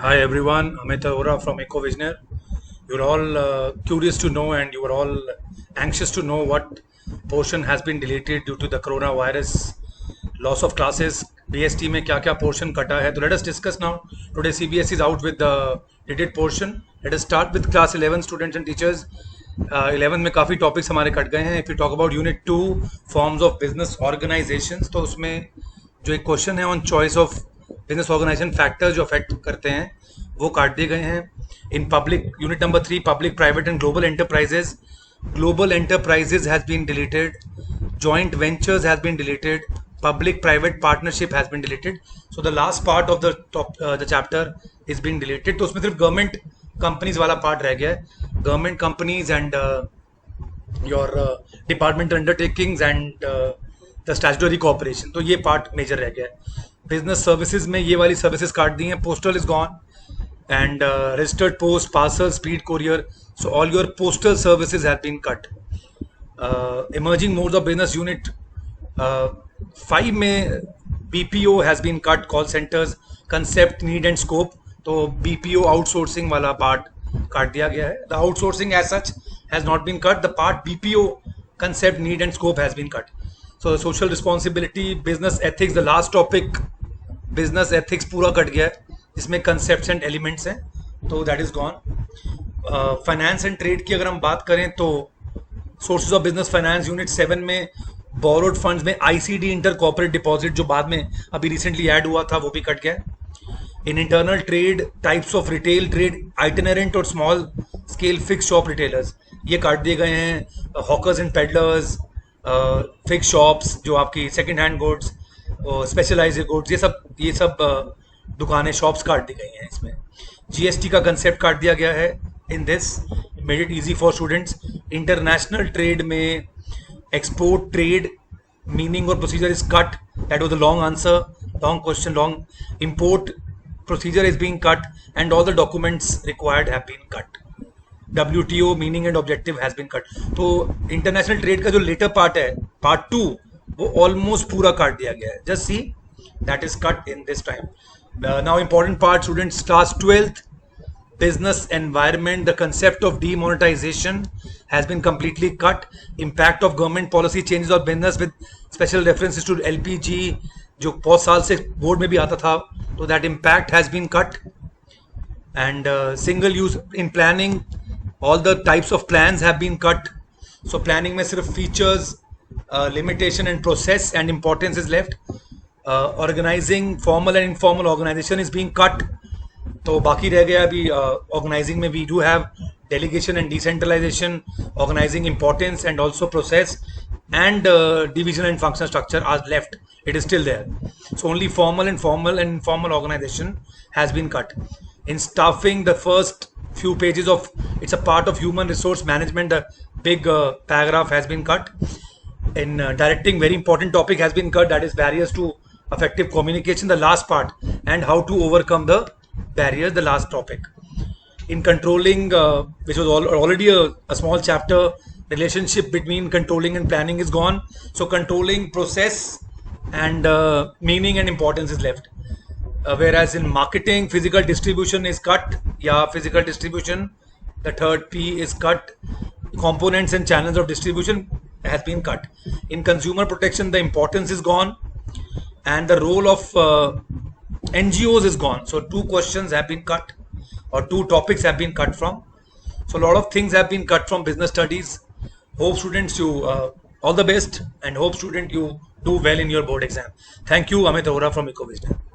Hi everyone, Amit Arora from EcoVisioner. You're all curious to know and you are all anxious to know what portion has been deleted due to the coronavirus loss of classes. BST में क्या क्या portion कटा है? तो let us discuss now. Today CBSE is out with the deleted portion. Let us start with class 11 students and teachers. 11 में काफ़ी topics हमारे cut गए हैं. If you talk about unit 2 forms of business organizations, तो उसमें जो एक question है on choice of business organisation factors जो अफेक्ट करते हैं वो काट दिए गए हैं. In public unit number 3 public private and global enterprises has been deleted, joint ventures has been deleted, public private partnership has been deleted. So the last part of the chapter is been deleted. तो उसमें सिर्फ government companies वाला part रह गया है. Government companies and your departmental undertakings and the statutory corporation, तो ये part major रह गया है. बिजनेस सर्विसेज में ये वाली सर्विसेज काट दी हैं. Postal is gone and registered post, parcel, speed courier, so all your postal services have been cut. Emerging modes of business unit 5 में BPO has been cut, call centres, concept, need and scope. तो BPO outsourcing वाला part काट दिया गया है. The outsourcing as such has not been cut. The part BPO, concept, need and scope has been cut. So social responsibility, business ethics, the last topic, business ethics पूरा cut गया है जिसमें concepts and elements हैं, तो that is gone. Finance and trade की अगर हम बात करें तो sources of business finance unit 7 में borrowed funds में ICD inter corporate deposit जो बाद में अभी recently add हुआ था वो भी कट गया है. In internal trade, types of retail trade, itinerant और small scale fixed shop retailers ये काट दिए गए हैं. Hawkers and peddlers, fix shops जो आपकी second hand goods, specialised goods, ये सब दुकानें, शॉप्स काट दी गई हैं. इसमें जीएसटी का कंसेप्ट काट दिया गया है. In this made it easy for students. International trade में एक्सपोर्ट ट्रेड मीनिंग और procedure is cut. That was the long answer, long question, long. Import procedure is being cut and all the documents required have been cut. WTO meaning and objective has been cut. तो international trade का जो letter part है, part 2, वो almost पूरा काट दिया गया है. Just see that is cut in this time. Now important part students, class 12th business environment, the concept of demonetization has been completely cut. Impact of government policy changes on business with special references to LPG जो बहुत साल से board में भी आता था, तो that impact has been cut. And single use in planning, all the types of plans have been cut. So planning में सिर्फ features, limitation and process and importance is left. Organizing, formal and informal organization is being cut. तो बाकी रह गया अभी organizing में we do have delegation and decentralization, organizing importance and also process, and division and functional structure are left. It is still there. So only formal and informal organization has been cut. In staffing, the first few pages of, it's a part of human resource management, the big paragraph has been cut. In directing, very important topic has been cut, that is barriers to effective communication, the last part, and how to overcome the barriers, the last topic. In controlling, which was already a small chapter, relationship between controlling and planning is gone. So controlling, process and meaning and importance is left. Whereas in marketing, physical distribution is cut. Yeah, physical distribution, the third P is cut. Components and channels of distribution has been cut. In consumer protection, the importance is gone, and the role of NGOs is gone. So 2 questions have been cut, or 2 topics have been cut from. So a lot of things have been cut from business studies. Hope students you all the best, and hope student you do well in your board exam. Thank you, Amit Arora from EcoVision.